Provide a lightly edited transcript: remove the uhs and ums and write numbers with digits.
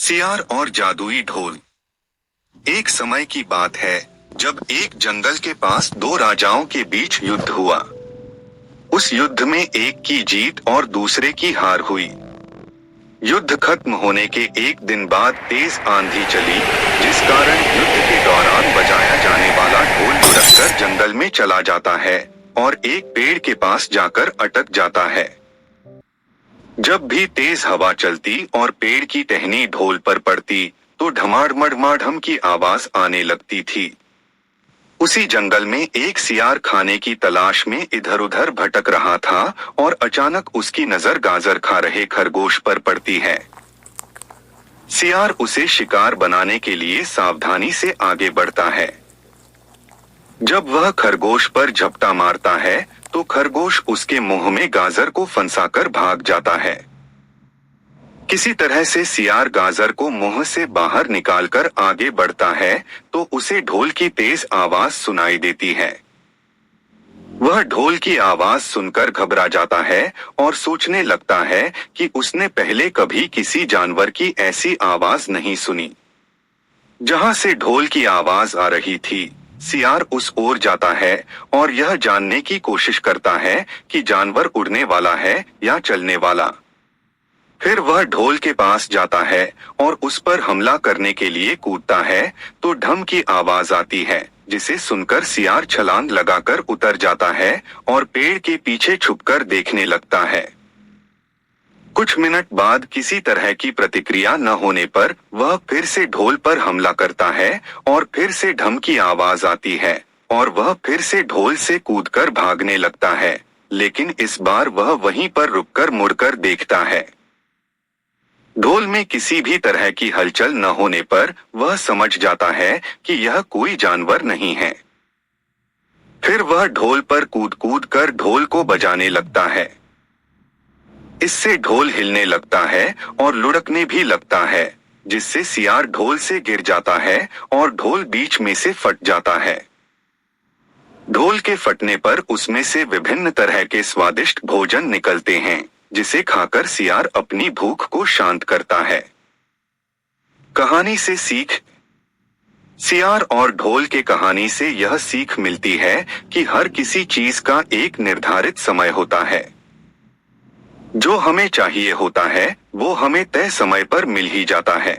सियार और जादुई ढोल। एक समय की बात है जब एक जंगल के पास दो राजाओं के बीच युद्ध हुआ। उस युद्ध में एक की जीत और दूसरे की हार हुई। युद्ध खत्म होने के एक दिन बाद तेज आंधी चली, जिस कारण युद्ध के दौरान बजाया जाने वाला ढोल लुढ़ककर जंगल में चला जाता है और एक पेड़ के पास जाकर अटक जाता है। जब भी तेज हवा चलती और पेड़ की टहनी ढोल पर पड़ती तो ढमाढ़ की आवाज आने लगती थी। उसी जंगल में एक सियार खाने की तलाश में इधर उधर भटक रहा था और अचानक उसकी नजर गाजर खा रहे खरगोश पर पड़ती है। सियार उसे शिकार बनाने के लिए सावधानी से आगे बढ़ता है। जब वह खरगोश पर झपटा मारता है तो खरगोश उसके मुंह में गाजर को फंसाकर भाग जाता है। किसी तरह से सियार गाजर को मुंह से बाहर निकालकर आगे बढ़ता है तो उसे ढोल की तेज आवाज सुनाई देती है। वह ढोल की आवाज सुनकर घबरा जाता है और सोचने लगता है कि उसने पहले कभी किसी जानवर की ऐसी आवाज नहीं सुनी। जहां से ढोल की आवाज आ रही थी, सियार उस ओर जाता है और यह जानने की कोशिश करता है कि जानवर उड़ने वाला है या चलने वाला। फिर वह ढोल के पास जाता है और उस पर हमला करने के लिए कूदता है तो ढम की आवाज आती है, जिसे सुनकर सियार छलांग लगाकर उतर जाता है और पेड़ के पीछे छुपकर देखने लगता है। कुछ मिनट बाद किसी तरह की प्रतिक्रिया न होने पर वह फिर से ढोल पर हमला करता है और फिर से ढम की आवाज आती है और वह फिर से ढोल से कूदकर भागने लगता है, लेकिन इस बार वह वहीं पर रुककर मुड़कर देखता है। ढोल में किसी भी तरह की हलचल न होने पर वह समझ जाता है कि यह कोई जानवर नहीं है। फिर वह ढोल पर कूद कूद कर ढोल को बजाने लगता है। इससे ढोल हिलने लगता है और लुढ़कने भी लगता है, जिससे सियार ढोल से गिर जाता है और ढोल बीच में से फट जाता है। ढोल के फटने पर उसमें से विभिन्न तरह के स्वादिष्ट भोजन निकलते हैं, जिसे खाकर सियार अपनी भूख को शांत करता है। कहानी से सीख। सियार और ढोल के कहानी से यह सीख मिलती है कि हर किसी चीज का एक निर्धारित समय होता है। जो हमें चाहिए होता है वो हमें तय समय पर मिल ही जाता है।